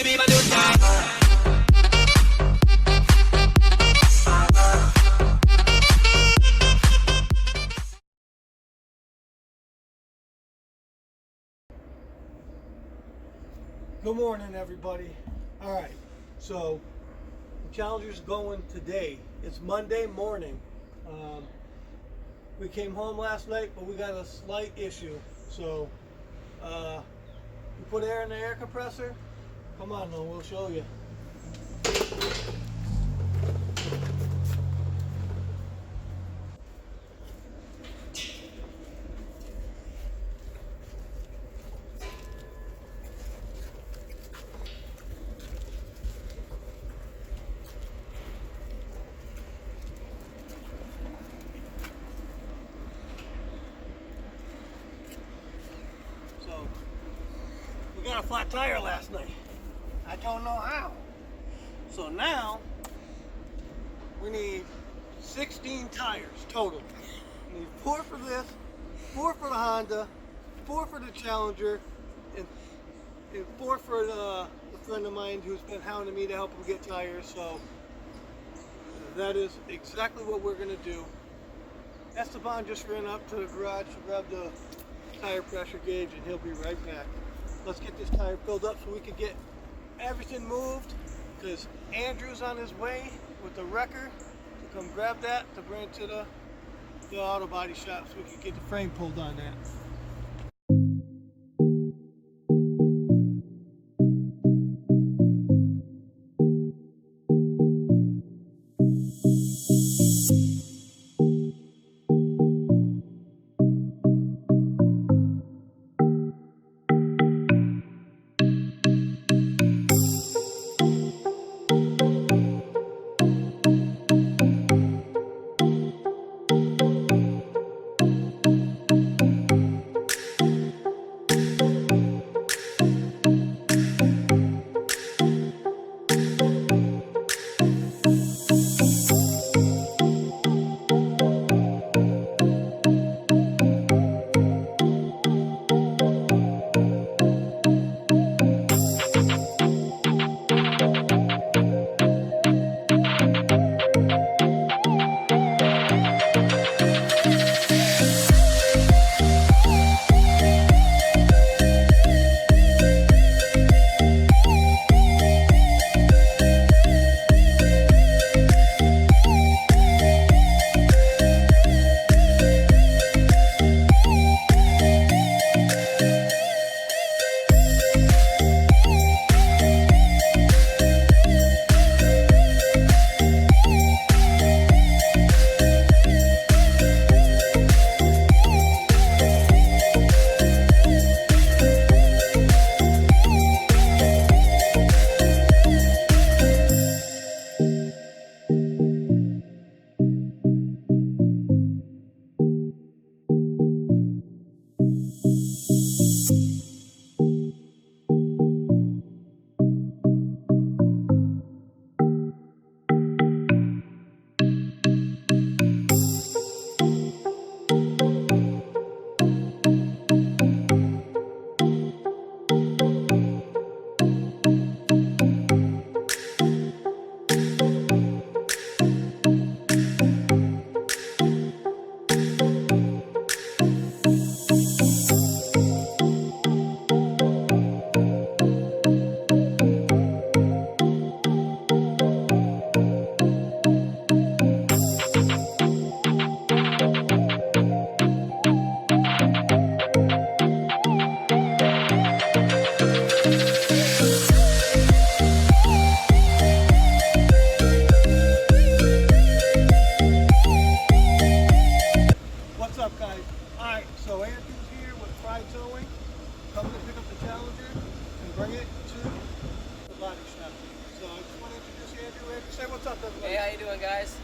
be my new guy. Good morning, everybody. All right, so the Challenger's going today. It's Monday morning. We came home last night, but we got a slight issue. So we put air in the air compressor. Come on, though, we'll show you. We got a flat tire last night. I don't know how. So now we need 16 tires total. We need 4 for this, 4 for the Honda, 4 for the Challenger, and 4 for the friend of mine who's been hounding me to help him get tires. So that is exactly what we're gonna do. Esteban just ran up to the garage to grab the tire pressure gauge, and he'll be right back. Let's get this tire filled up so we can get everything moved, because Andrew's on his way with the wrecker to come grab that to bring it to the auto body shop so we can get the frame pulled on that. Coming to pick up the Challanger and bring it to the body shop. So I just want to introduce Andrew. Andrew, say what's up, everybody. Hey, how you doing, guys?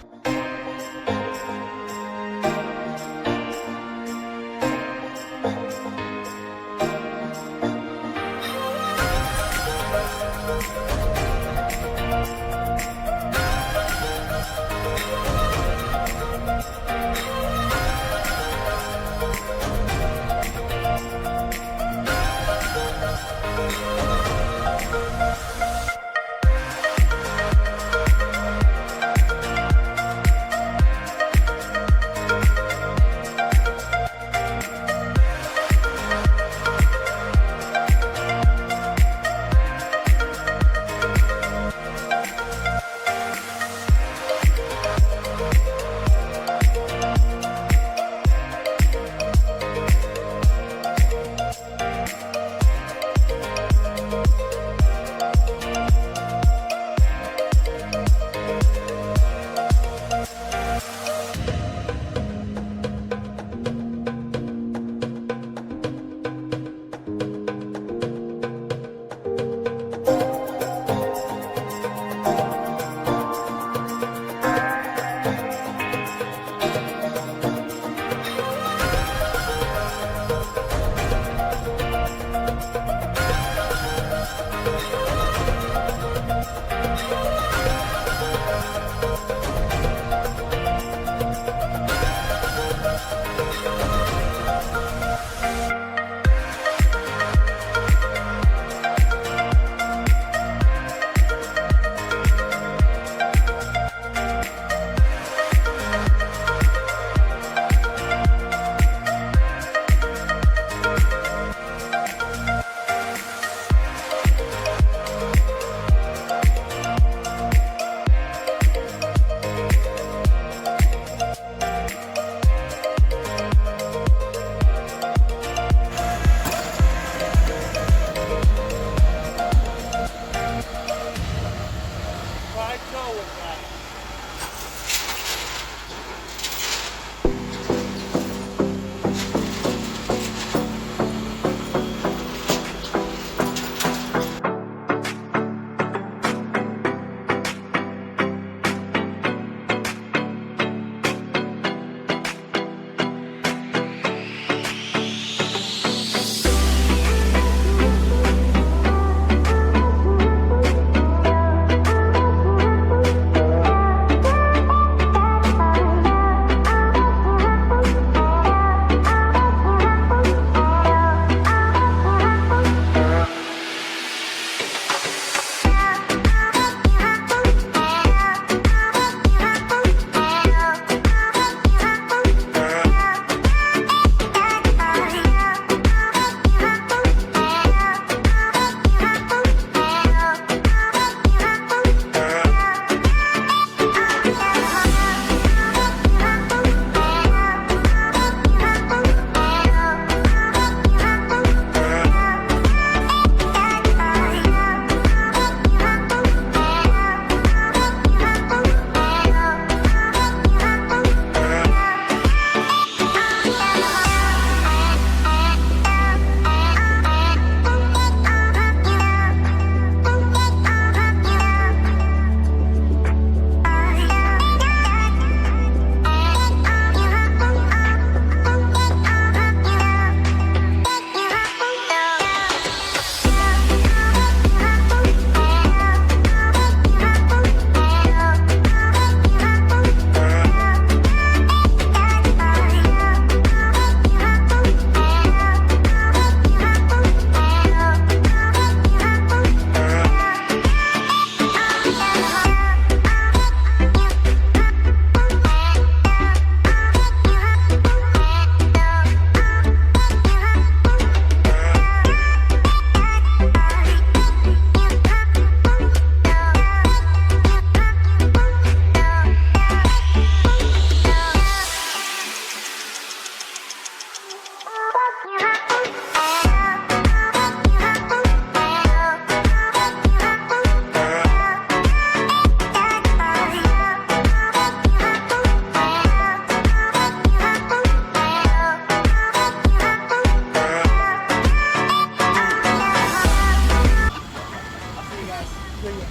video.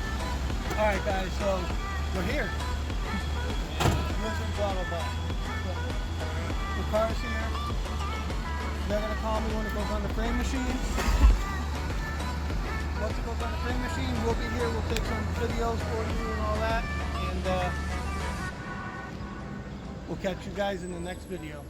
Alright guys, so we're here. Listen, blah blah blah. The car's here. They're gonna call me when it goes on the frame machine. Once it goes on the frame machine, we'll be here. We'll take some videos for you and all that. And we'll catch you guys in the next video.